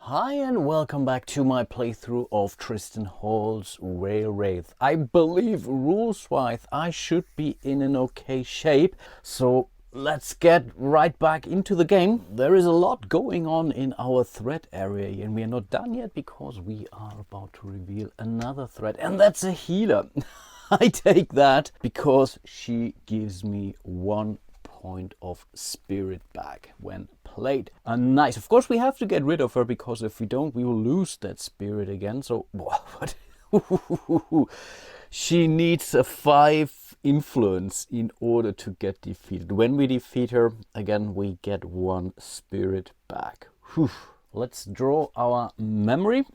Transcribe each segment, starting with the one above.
Hi and welcome back to my playthrough of Tristan Hall's Veilwraith. I believe rules-wise I should be in an okay shape, so let's get right back into the game. There is a lot going on in our threat area and we are not done yet because we are about to reveal another threat, and that's a healer. I take that because she gives me 1 point of spirit back when played. Nice. Of course we have to get rid of her because if we don't we will lose that spirit again. So what? She needs a 5 influence in order to get defeated. When we defeat her again we get 1 spirit back. Whew. Let's draw our memory,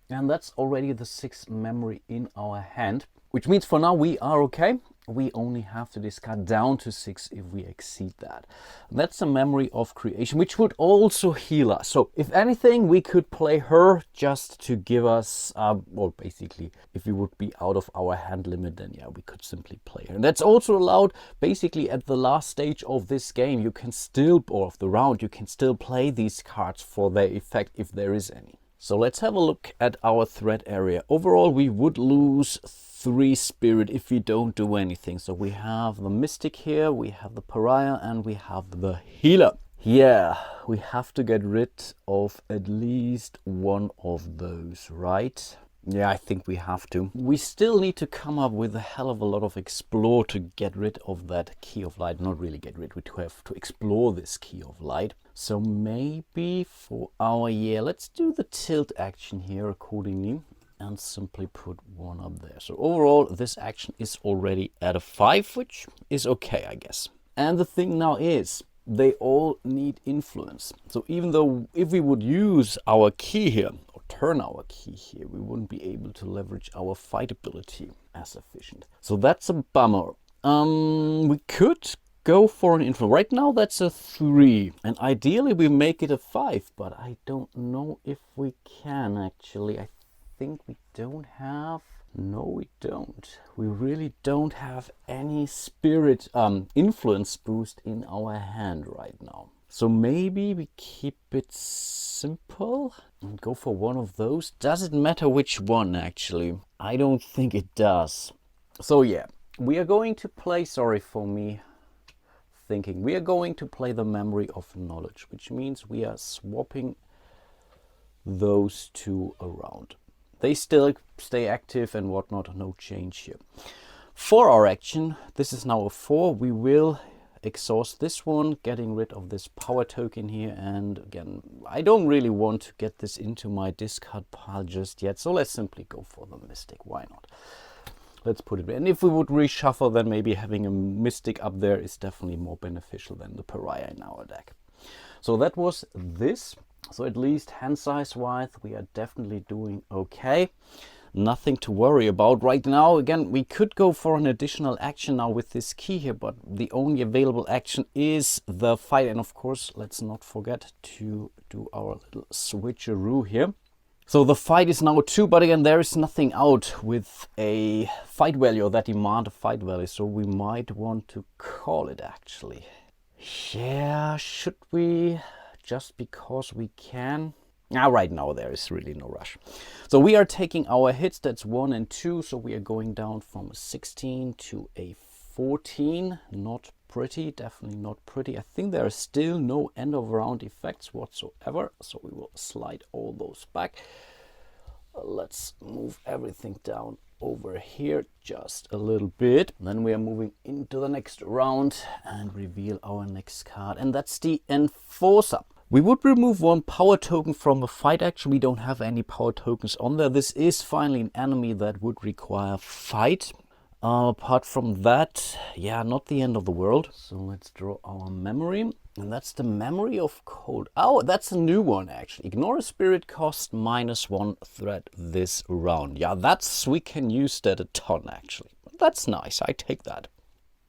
and that's already the 6th memory in our hand, which means for now we are okay. We only have to discard down to 6 if we exceed that. That's a memory of creation, which would also heal us. So if anything, we could play her just to give us, or basically, if we would be out of our hand limit, then yeah, we could simply play her. And that's also allowed basically at the last stage of this game. You can still, or of the round, you can still play these cards for their effect if there is any. So let's have a look at our threat area. Overall, we would lose 3 spirit if we don't do anything. So we have the mystic here, we have the pariah, and we have the healer. Yeah, we have to get rid of at least 1 of those, right? Yeah, I think we have to. We still need to come up with a hell of a lot of explore to get rid of that key of light. Not really get rid, we have to explore this key of light. So maybe for our, yeah, let's do the tilt action here accordingly and simply put 1 up there. So overall, this action is already at a 5, which is okay, I guess. And the thing now is, they all need influence. So even though if we would use our key here, or turn our key here, we wouldn't be able to leverage our fight ability as efficient. So that's a bummer. We could go for an influence. Right now that's a 3, and ideally we make it a 5, but I don't know if we can actually. I think we don't have, no we don't. We really don't have any spirit influence boost in our hand right now. So maybe we keep it simple and go for 1 of those. Does it matter which one actually? I don't think it does. So yeah, we are going to play, sorry for me thinking, we are going to play the memory of knowledge, which means we are swapping those 2 around. They still stay active and whatnot, no change here. For our action, this is now a 4. We will exhaust this one, getting rid of this power token here. And again, I don't really want to get this into my discard pile just yet. So let's simply go for the mystic. Why not? Let's put it. And if we would reshuffle, then maybe having a mystic up there is definitely more beneficial than the pariah in our deck. So that was this. So at least hand size wise, we are definitely doing okay. Nothing to worry about right now. Again, we could go for an additional action now with this key here, but the only available action is the fight. And of course, let's not forget to do our little switcheroo here. So the fight is now 2, but again, there is nothing out with a fight value or that demand a fight value. So we might want to call it actually. Yeah, should we? Just because we can. Now, right now there is really no rush. So we are taking our hits, that's 1 and 2. So we are going down from a 16 to a 14. Not pretty, definitely not pretty. I think there are still no end of round effects whatsoever. So we will slide all those back. Let's move everything down over here just a little bit. Then we are moving into the next round and reveal our next card. And that's the Enforcer. We would remove 1 power token from the fight action. We don't have any power tokens on there. This is finally an enemy that would require fight. Apart from that, yeah, not the end of the world. So let's draw our memory. And that's the memory of cold. Oh, that's a new one actually. Ignore a spirit cost -1 threat this round. Yeah, we can use that a ton actually. That's nice, I take that.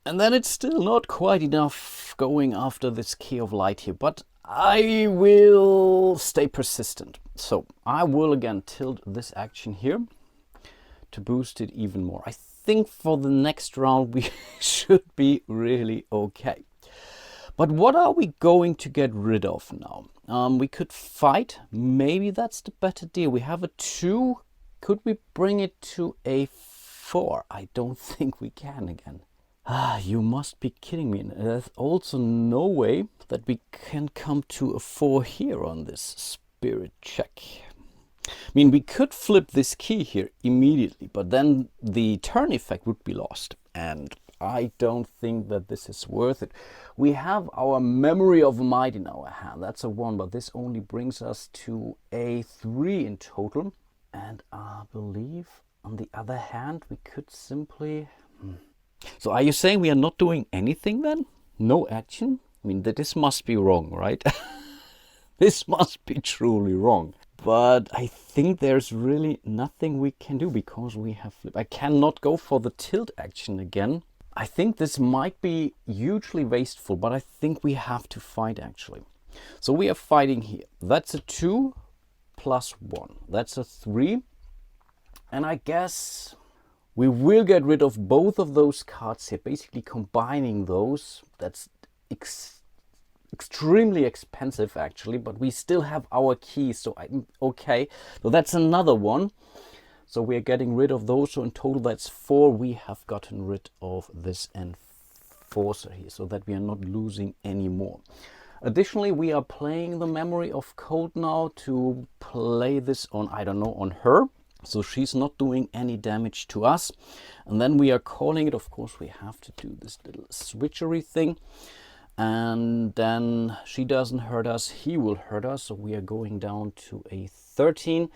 And then it's still not quite enough going after this key of light here, but I will stay persistent. So I will again tilt this action here to boost it even more. I think for the next round we should be really okay. But what are we going to get rid of now? We could fight. Maybe that's the better deal. We have a 2. Could we bring it to a 4? I don't think we can again. You must be kidding me. There's also no way that we can come to a 4 here on this spirit check. I mean, we could flip this key here immediately, but then the turn effect would be lost. And I don't think that this is worth it. We have our Memory of Might in our hand. That's a 1, but this only brings us to a 3 in total. And I believe, on the other hand, we could simply... So are you saying we are not doing anything then? No action? I mean, this must be wrong, right? This must be truly wrong. But I think there's really nothing we can do because we have flip. I cannot go for the tilt action again. I think this might be hugely wasteful, but I think we have to fight actually. So we are fighting here. That's a 2 plus 1. That's a 3. And I guess we will get rid of both of those cards here, basically combining those. That's extremely expensive actually, but we still have our keys, so okay. So that's another 1. So we are getting rid of those. So in total that's 4. We have gotten rid of this enforcer here, so that we are not losing any more. Additionally, we are playing the Memory of Cold now to play this on, I don't know, on her. So she's not doing any damage to us. And then we are calling it, of course, we have to do this little switchery thing. And then she doesn't hurt us, he will hurt us. So we are going down to a 13.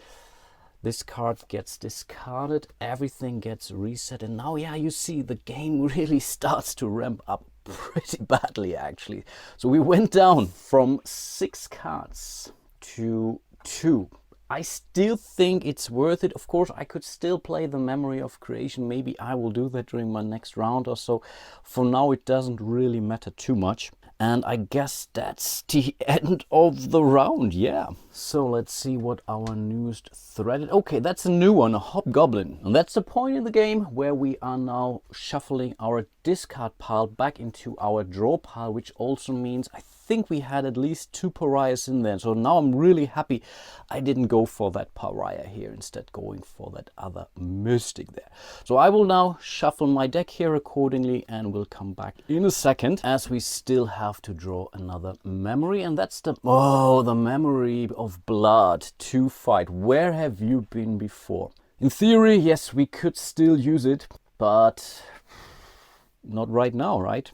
This card gets discarded, everything gets reset. And now, yeah, you see the game really starts to ramp up pretty badly actually. So we went down from 6 cards to 2. I still think it's worth it. Of course, I could still play the Memory of Creation. Maybe I will do that during my next round or so. For now, it doesn't really matter too much. And I guess that's the end of the round, yeah. So let's see what our newest thread is. Okay, that's a new one, a Hobgoblin. And that's the point in the game where we are now shuffling our discard pile back into our draw pile, which also means I think we had at least 2 pariahs in there. So now I'm really happy I didn't go for that pariah here, instead going for that other mystic there. So I will now shuffle my deck here accordingly and we'll come back in a second, as we still have to draw another memory, and that's the Memory of Blood to fight. Where have you been before? In theory, yes, we could still use it, but not right now, right?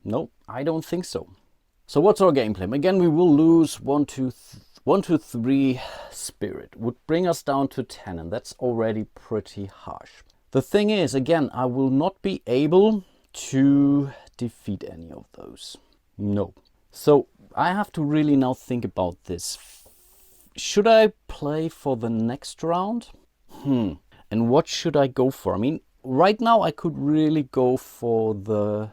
No, I don't think so. So what's our gameplay? Again, we will lose 1, 2, 3 spirit. Would bring us down to 10, and that's already pretty harsh. The thing is, again, I will not be able to defeat any of those. No. So I have to really now think about this. Should I play for the next round? And what should I go for? I mean, right now I could really go for the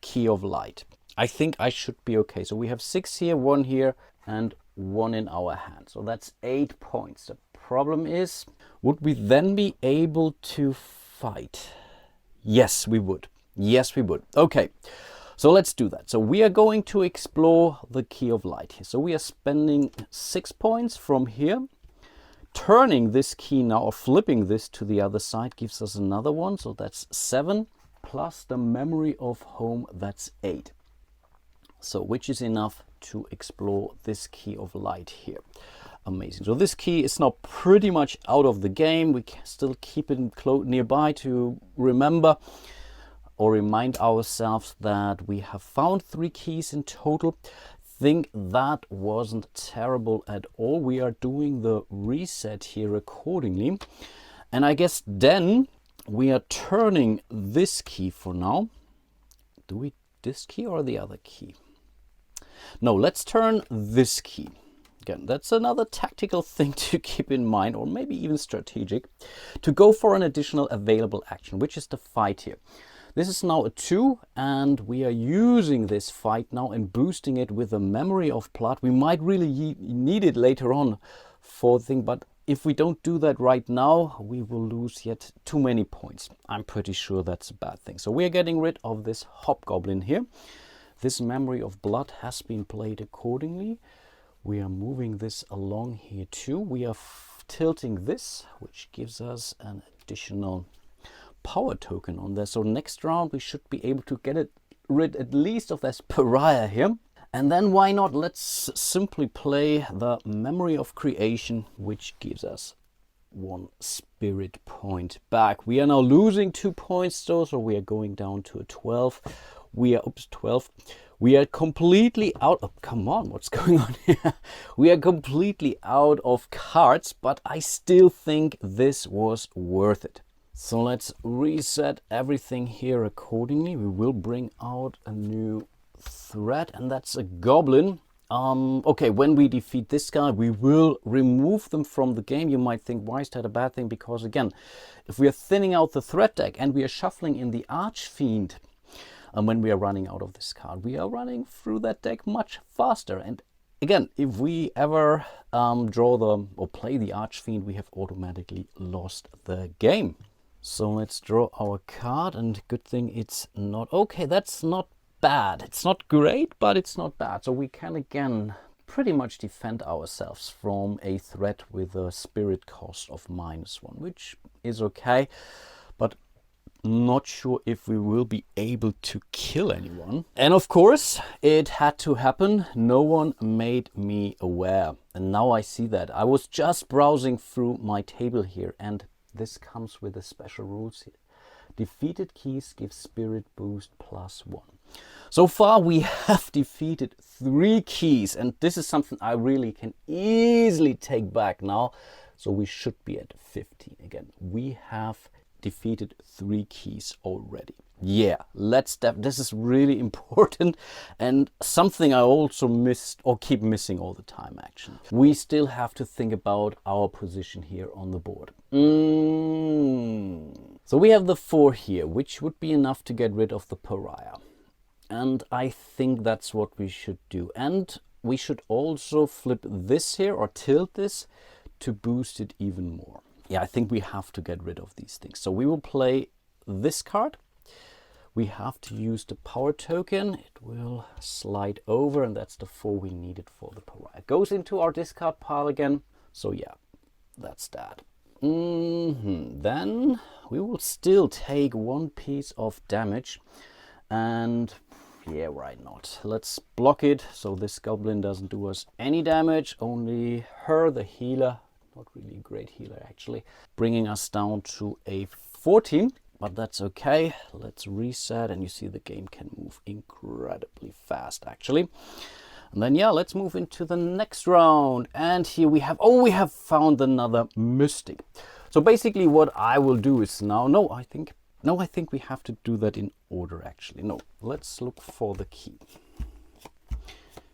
Key of Light. I think I should be okay. So we have 6 here, 1 here, and 1 in our hand. So that's 8 points. The problem is, would we then be able to fight? Yes, we would. Yes, we would. Okay, so let's do that. So we are going to explore the Key of Light here. So we are spending 6 points from here. Turning this key now, or flipping this to the other side, gives us another one. So that's 7, plus the Memory of Home, that's 8. So which is enough to explore this Key of Light here. Amazing. So this key is now pretty much out of the game. We can still keep it nearby to remember or remind ourselves that we have found 3 keys in total. Think that wasn't terrible at all. We are doing the reset here accordingly. And I guess then we are turning this key for now. Do we this key or the other key? No, let's turn this key. Again, that's another tactical thing to keep in mind, or maybe even strategic, to go for an additional available action, which is the fight here. This is now a 2, and we are using this fight now and boosting it with a Memory of Blood. We might really need it later on for the thing, but if we don't do that right now, we will lose yet too many points. I'm pretty sure that's a bad thing. So we are getting rid of this Hobgoblin here. this memory of blood has been played accordingly. We are moving this along here too. We are tilting this, which gives us an additional power token on there. So next round we should be able to get rid at least of this pariah here. And then why not, let's simply play the Memory of Creation, which gives us 1 spirit point back. We are now losing 2 points though, so we are going down to a 12. We are, 12. We are completely out of, come on, what's going on here? We are completely out of cards, but I still think this was worth it. So let's reset everything here accordingly. We will bring out a new threat, and that's a goblin. Okay, when we defeat this guy, we will remove them from the game. You might think, why is that a bad thing? Because again, if we are thinning out the threat deck and we are shuffling in the Archfiend, and when we are running out of this card, we are running through that deck much faster. And again, if we ever draw or play the Archfiend, we have automatically lost the game. So let's draw our card, and good thing it's not, okay, that's not bad. It's not great, but it's not bad. So we can again pretty much defend ourselves from a threat with a spirit cost of -1, which is okay, but not sure if we will be able to kill anyone. And of course, it had to happen. No one made me aware. And now I see that. I was just browsing through my table here, and this comes with the special rules here. Defeated keys give spirit boost +1. So far we have defeated 3 keys, and this is something I really can easily take back now. So we should be at 15 again. We have defeated 3 keys already. Yeah, this is really important, and something I also missed or keep missing all the time actually. We still have to think about our position here on the board. So we have the 4 here, which would be enough to get rid of the pariah. And I think that's what we should do. And we should also flip this here or tilt this to boost it even more. Yeah, I think we have to get rid of these things. So we will play this card. We have to use the power token. It will slide over, and that's the 4 we needed for the pariah. Goes into our discard pile again. So yeah, that's that. Then we will still take 1 piece of damage, and yeah, why not? Let's block it so this goblin doesn't do us any damage, only her, the healer. Not really a great healer actually, bringing us down to a 14, but that's okay. Let's reset, and you see the game can move incredibly fast actually. And then yeah, let's move into the next round. And here we have found another mystic. So basically what I will do is now, I think we have to do that in order actually. No, let's look for the key,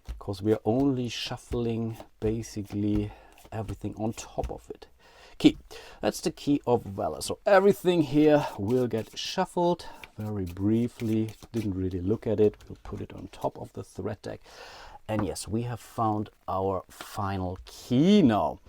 because we are only shuffling basically everything on top of it. Key, that's the key of valor. So everything here will get shuffled very briefly. Didn't really look at it. We'll put it on top of the threat deck. And yes, we have found our final key now.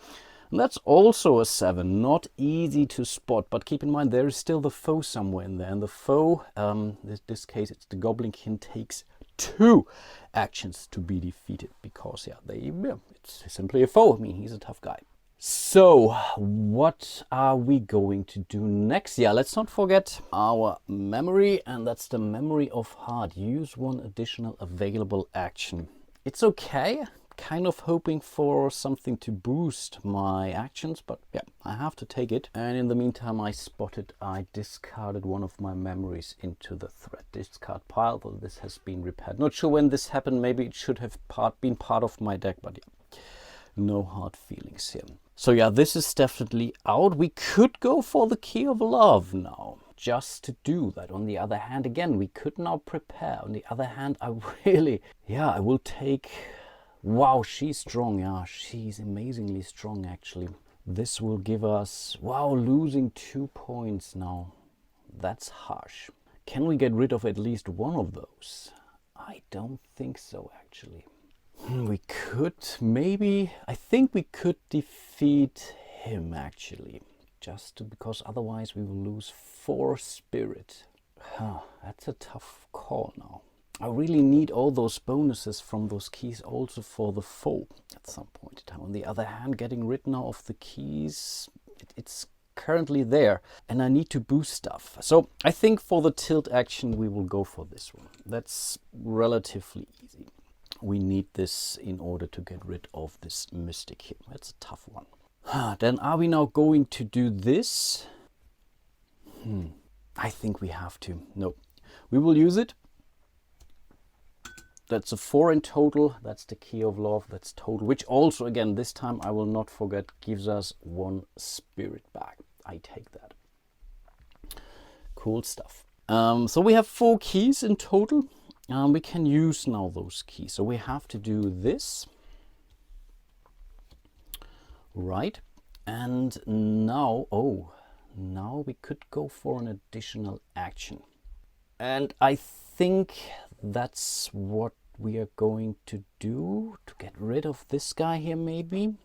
And that's also a 7, not easy to spot, but keep in mind there is still the foe somewhere in there. And the foe, in this case it's the Goblin King, takes 2 actions to be defeated, because it's simply a foe. I mean, he's a tough guy. So what are we going to do next? Yeah, let's not forget our memory, and that's the Memory of Heart. Use 1 additional available action. It's okay. Kind of hoping for something to boost my actions, but yeah, I have to take it. And in the meantime, I discarded 1 of my memories into the threat discard pile, though this has been repaired. Not sure when this happened. Maybe it should have been part of my deck, but yeah, no hard feelings here. So yeah, this is definitely out. We could go for the Key of Love now, just to do that. On the other hand, again, we could now prepare. On the other hand, I will take... Wow, she's strong. Yeah, she's amazingly strong actually. This will give us, wow, losing 2 points now. That's harsh. Can we get rid of at least 1 of those? I don't think so actually. We could maybe, I think we could defeat him actually, because otherwise we will lose 4 spirit. That's a tough call now. I really need all those bonuses from those keys also for the foe at some point in time. On the other hand, getting rid now of the keys, it's currently there, and I need to boost stuff. So I think for the tilt action we will go for this one. That's relatively easy. We need this in order to get rid of this mystic here. That's a tough one. Then are we now going to do this? I think we have to. No, we will use it. That's a 4 in total. That's the key of love. That's total, which also, again, this time I will not forget, gives us 1 spirit back. I take that. Cool stuff. So we have 4 keys in total. We can use now those keys. So we have to do this. Right. And now, now we could go for an additional action. And I think that's what we are going to do to get rid of this guy here, maybe.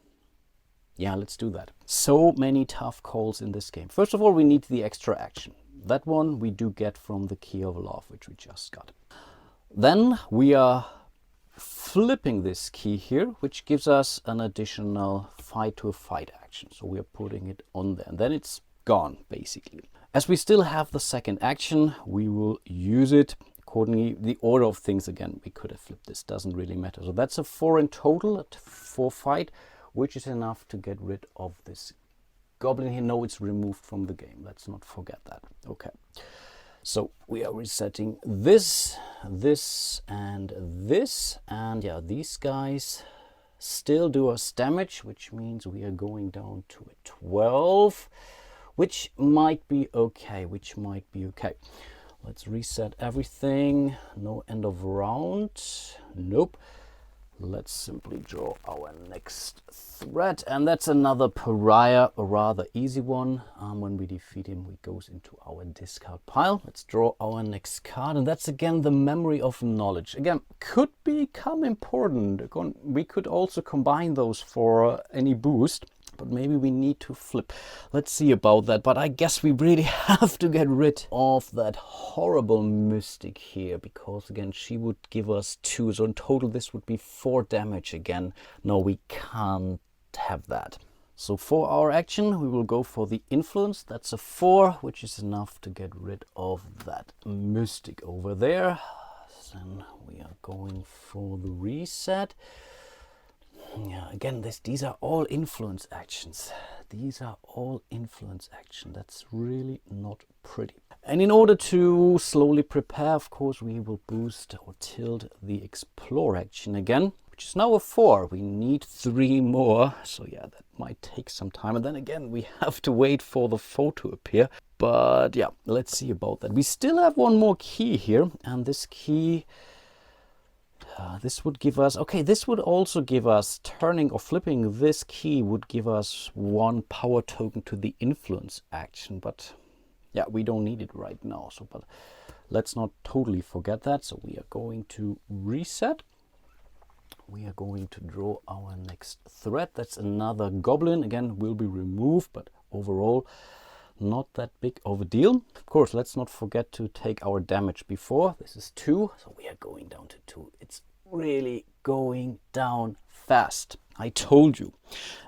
Yeah, let's do that. So many tough calls in this game. First of all, we need the extra action. That one we do get from the key of love, which we just got. Then we are flipping this key here, which gives us an additional fight to a fight action. So we are putting it on there, and then it's gone, basically. As we still have the second action, we will use it accordingly. The order of things, again, we could have flipped this, doesn't really matter. So that's a 4 in total, 4 fight, which is enough to get rid of this goblin here. No, it's removed from the game. Let's not forget that. Okay. So we are resetting this, this, and this. And yeah, these guys still do us damage, which means we are going down to a 12, which might be okay, Let's reset everything. No end of round. Nope. Let's simply draw our next threat, and that's another pariah, a rather easy one. When we defeat him, he goes into our discard pile. Let's draw our next card, and that's again the Memory of Knowledge. Again, could become important. We could also combine those for any boost, but maybe we need to flip. Let's see about that. But I guess we really have to get rid of that horrible mystic here, because again, she would give us 2. So in total, this would be 4 damage again. No, we can't have that. So for our action, we will go for the influence. That's a 4, which is enough to get rid of that mystic over there. Then we are going for the reset. Yeah, again, these are all influence actions. These are all influence action. That's really not pretty. And in order to slowly prepare, of course, we will boost or tilt the explore action again, which is now a 4. We need 3 more. So yeah, that might take some time. And then again, we have to wait for the foe to appear. But yeah, let's see about that. We still have 1 more key here, and this key... this would give us, okay, this would also give us, turning or flipping this key would give us 1 power token to the influence action, but yeah, we don't need it right now. So, but let's not totally forget that. So we are going to reset. We are going to draw our next threat. That's another goblin. Again, will be removed, but overall, not that big of a deal. Of course, let's not forget to take our damage before. This is 2, so we are going down to 2. It's really going down fast. I told you.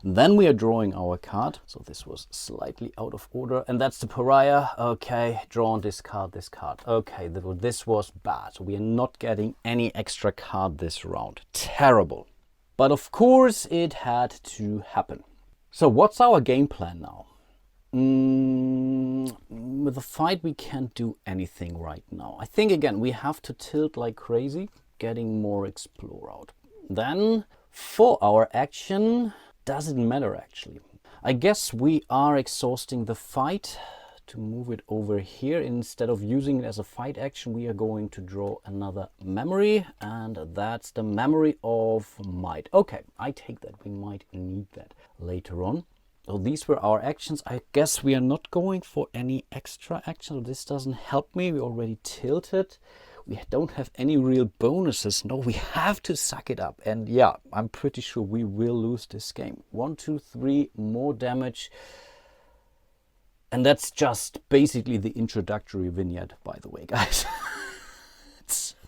Then we are drawing our card. So this was slightly out of order. And that's the pariah. Okay, draw and discard this card. Okay, this was bad. So we are not getting any extra card this round. Terrible. But of course, it had to happen. So what's our game plan now? With the fight, we can't do anything right now. I think, again, we have to tilt like crazy, getting more explore out. Then, for our action, doesn't matter, actually. I guess we are exhausting the fight to move it over here. Instead of using it as a fight action, we are going to draw another memory, and that's the Memory of Might. Okay, I take that. We might need that later on. So these were our actions. I guess we are not going for any extra action. So this doesn't help me. We already tilted. We don't have any real bonuses. No, we have to suck it up. And yeah, I'm pretty sure we will lose this game. 1, 2, 3 more damage. And that's just basically the introductory vignette, by the way, guys.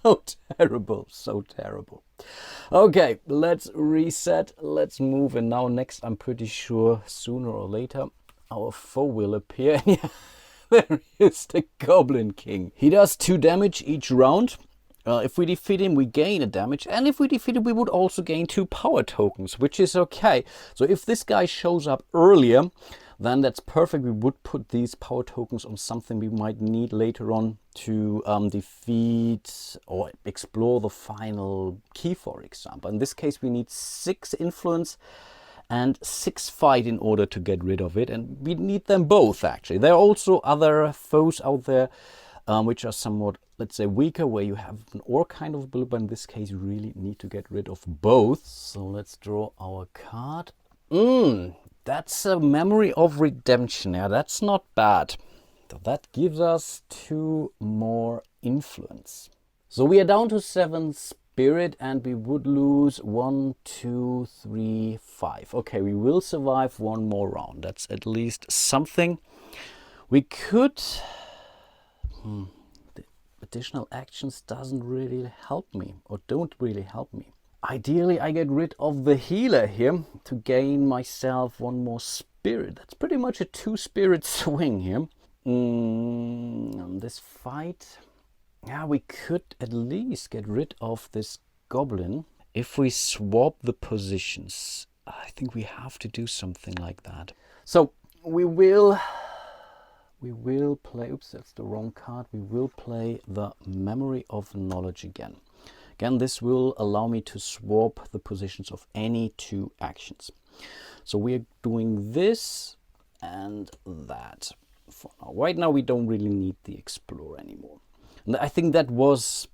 So terrible, so terrible. Okay, let's reset, let's move, and now next I'm pretty sure sooner or later our foe will appear. Yeah, there is the Goblin King. He does 2 damage each round. If we defeat him, we gain a damage, and if we defeat him, we would also gain 2 power tokens, which is okay. So if this guy shows up earlier, then that's perfect. We would put these power tokens on something we might need later on to defeat or explore the final key, for example. In this case, we need 6 influence and 6 fight in order to get rid of it, and we need them both actually. There are also other foes out there which are somewhat, let's say, weaker, where you have an ore kind of build, but in this case you really need to get rid of both. So let's draw our card. That's a Memory of Redemption. Yeah, that's not bad. So that gives us 2 more influence. So we are down to 7 spirit, and we would lose 1, 2, 3, 5. Okay, we will survive 1 more round. That's at least something. We could... The additional actions doesn't really help me, or don't really help me. Ideally, I get rid of the healer here to gain myself 1 more spirit. That's pretty much a 2 spirit swing here. This fight, yeah, we could at least get rid of this goblin. If we swap the positions, I think we have to do something like that. So we will play, oops, that's the wrong card. We will play the Memory of Knowledge again. Again, this will allow me to swap the positions of any 2 actions. So we're doing this and that for now. Right now we don't really need the Explorer anymore. And I think that was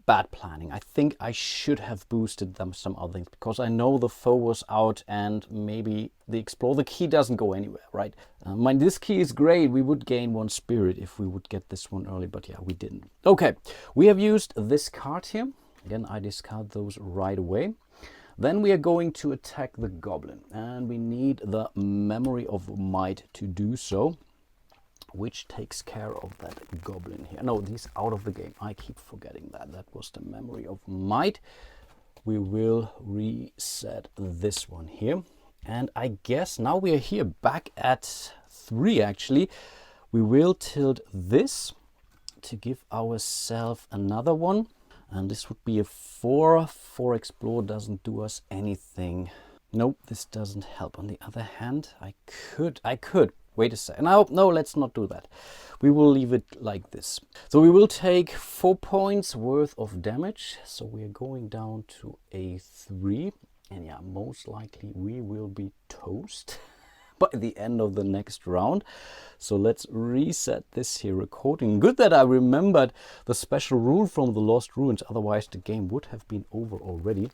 bad planning. I think I should have boosted them some other things, because I know the foe was out and maybe the Explorer, the key doesn't go anywhere, right? This key is great. We would gain 1 spirit if we would get this one early, but yeah, we didn't. Okay, we have used this card here. Again, I discard those right away. Then we are going to attack the goblin, and we need the Memory of Might to do so, which takes care of that goblin here. No, he's out of the game. I keep forgetting that. That was the Memory of Might. We will reset this one here. And I guess now we are here back at 3 actually. We will tilt this to give ourselves another one. And this would be a 4. 4 Explore doesn't do us anything. Nope, this doesn't help. On the other hand, I could. Wait a second. No, let's not do that. We will leave it like this. So we will take 4 points worth of damage. So we are going down to a 3. And yeah, most likely we will be toast by the end of the next round. So let's reset this here recording. Good that I remembered the special rule from the Lost Ruins, otherwise the game would have been over already.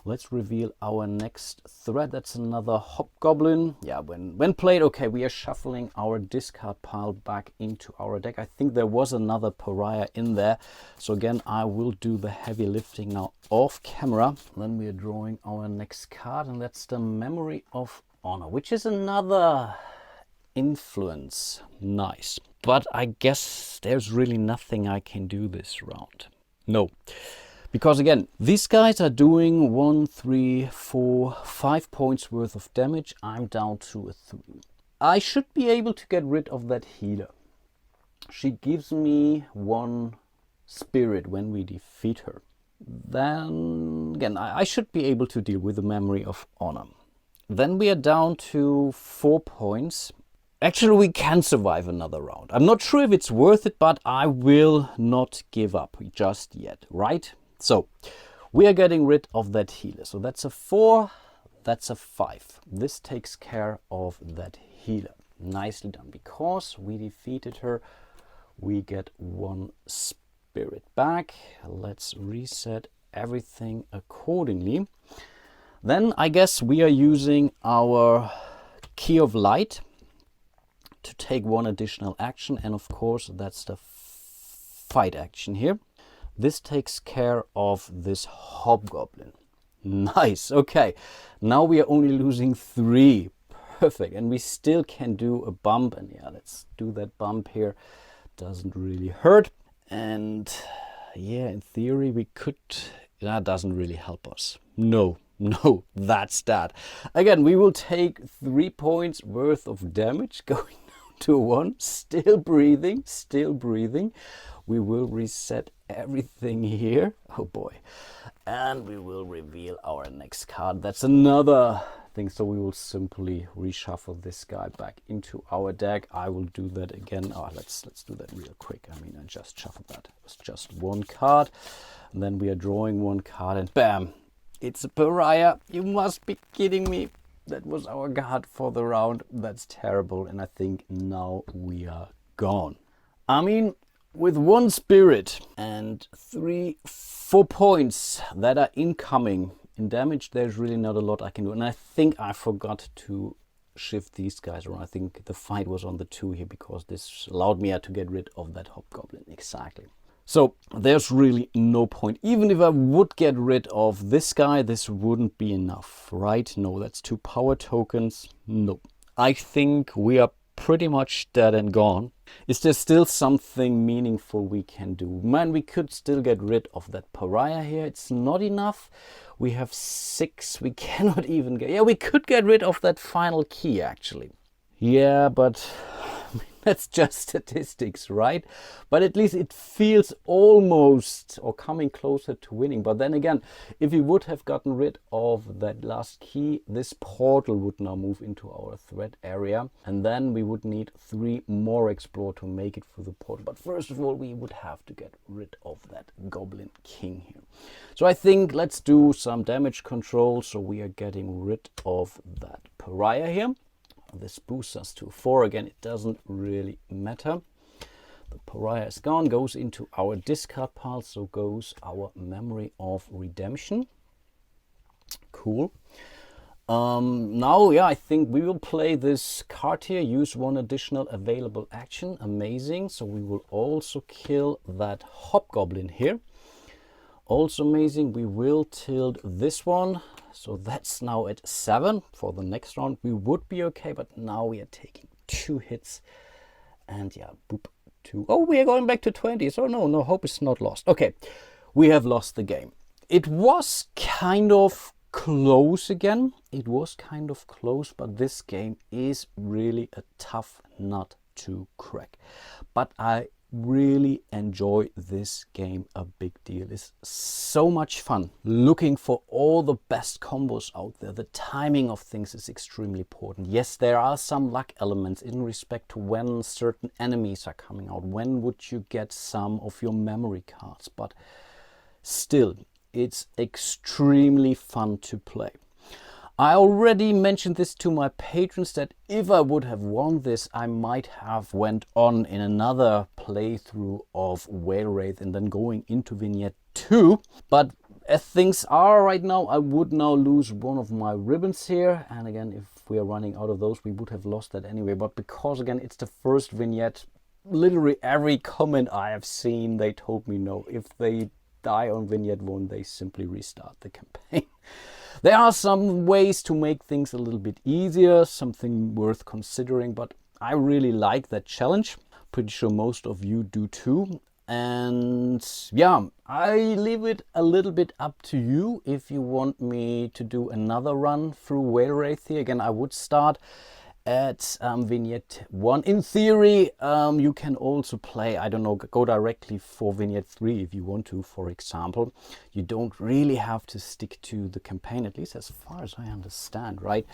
Let's reveal our next threat. That's another hobgoblin. Yeah, when played, okay, we are shuffling our discard pile back into our deck. I think there was another pariah in there. So again, I will do the heavy lifting now off camera. Then we are drawing our next card, and that's the Memory of Honor, which is another influence. Nice. But I guess there's really nothing I can do this round. No. Because again, these guys are doing 1, 3, 4, 5 points worth of damage. I'm down to a 3. I should be able to get rid of that healer. She gives me 1 spirit when we defeat her. Then again, I should be able to deal with the Memory of Honor. Then we are down to 4 points. Actually, we can survive another round. I'm not sure if it's worth it, but I will not give up just yet, right? So we are getting rid of that healer. So that's a 4, that's a 5. This takes care of that healer. Nicely done. Because we defeated her, we get 1 spirit back. Let's reset everything accordingly. Then I guess we are using our Key of Light to take 1 additional action. And of course, that's the fight action here. This takes care of this hobgoblin. Nice. Okay. Now we are only losing 3. Perfect. And we still can do a bump. And yeah, let's do that bump here. Doesn't really hurt. And yeah, in theory we could, that doesn't really help us. No, no, that's that. Again, we will take 3 points worth of damage going down to 1, still breathing, still breathing. We will reset everything here. Oh boy. And we will reveal our next card. That's another thing. So we will simply reshuffle this guy back into our deck. I will do that again. Oh, let's do that real quick. I mean, I just shuffled that. It was just 1 card. And then we are drawing 1 card and bam, it's a pariah. You must be kidding me. That was our card for the round. That's terrible. And I think now we are gone. I mean, with 1 spirit and 4 points that are incoming in damage, there's really not a lot I can do. And I think I forgot to shift these guys around. I think the fight was on the 2 here because this allowed me to get rid of that hobgoblin. Exactly. So there's really no point. Even if I would get rid of this guy, this wouldn't be enough, right? No, that's 2 power tokens. No. I think we are pretty much dead and gone. Is there still something meaningful we can do? Man, we could still get rid of that pariah here. It's not enough. We have 6. We cannot even get... Yeah, we could get rid of that final key, actually. Yeah, but that's just statistics, right? But at least it feels almost or coming closer to winning. But then again, if we would have gotten rid of that last key, this portal would now move into our threat area. And then we would need 3 more explore to make it through the portal. But first of all, we would have to get rid of that Goblin King here. So I think let's do some damage control. So we are getting rid of that pariah here. This boosts us to 4 again. It doesn't really matter. The pariah is gone, goes into our discard pile, so goes our Memory of Redemption. Cool. Now, yeah, I think we will play this card here, use 1 additional available action. Amazing. So we will also kill that hobgoblin here. Also amazing. We will tilt this one. So that's now at 7 for the next round. We would be okay, but now we are taking 2 hits. And yeah, boop, 2. Oh, we are going back to 20. So no, hope is not lost. Okay, we have lost the game. It was kind of close again. It was kind of close, but this game is really a tough nut to crack. But I really enjoy this game a big deal. It's so much fun looking for all the best combos out there. The timing of things is extremely important. Yes, there are some luck elements in respect to when certain enemies are coming out. When would you get some of your memory cards? But still, it's extremely fun to play. I already mentioned this to my patrons that if I would have won this, I might have went on in another playthrough of Veilwraith and then going into Vignette 2. But as things are right now, I would now lose one of my ribbons here. And again, if we are running out of those, we would have lost that anyway. But because again, it's the first Vignette, literally every comment I have seen, they told me no. If they die on Vignette 1, they simply restart the campaign. There are some ways to make things a little bit easier, something worth considering, but I really like that challenge. Pretty sure most of you do too. And yeah, I leave it a little bit up to you if you want me to do another run through Veilwraith here. Again, I would start at Vignette 1. In theory, you can also play, I don't know, go directly for Vignette 3 if you want to, for example. You don't really have to stick to the campaign, at least as far as I understand, right?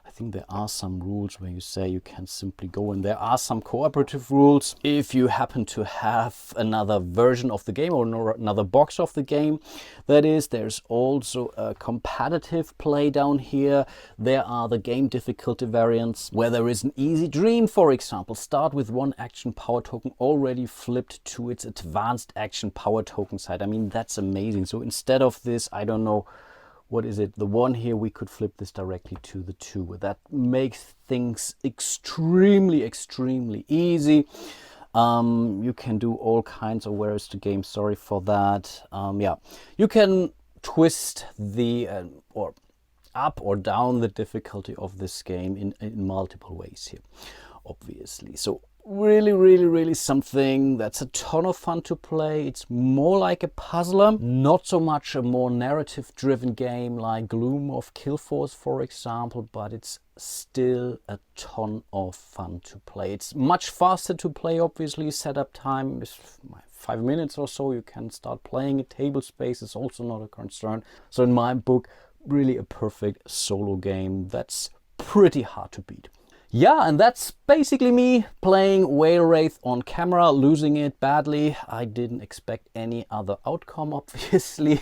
I think there are some rules where you say you can simply go, and there are some cooperative rules. If you happen to have another version of the game or another box of the game, that is, there's also a competitive play down here. There are the game difficulty variants, where there is an easy dream, for example. Start with 1 action power token already flipped to its advanced action power token side. I mean, that's amazing. So instead of this, I don't know, what is it? The 1 here, we could flip this directly to the 2. That makes things extremely, extremely easy. You can do all kinds of where is the game, sorry for that. Yeah, you can twist the or up or down the difficulty of this game in multiple ways here, obviously. So really something that's a ton of fun to play. It's more like a puzzler, not so much a more narrative driven game like Gloom of Killforce, for example, but it's still a ton of fun to play. It's much faster to play, obviously. Setup time is 5 minutes or so. You can start playing it. Table space is also not a concern. So in my book, really a perfect solo game that's pretty hard to beat. Yeah, and that's basically me playing Veilwraith on camera, losing it badly. I didn't expect any other outcome, obviously.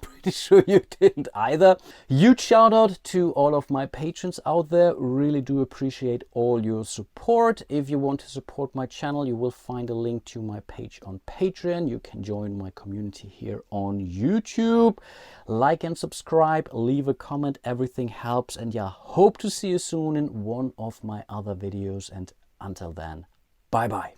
Pretty sure you didn't either. Huge shout out to all of my patrons out there. Really do appreciate all your support. If you want to support my channel, you will find a link to my page on Patreon. You can join my community here on YouTube. Like and subscribe, leave a comment, everything helps. And yeah, hope to see you soon in one of my other videos. And until then, bye bye.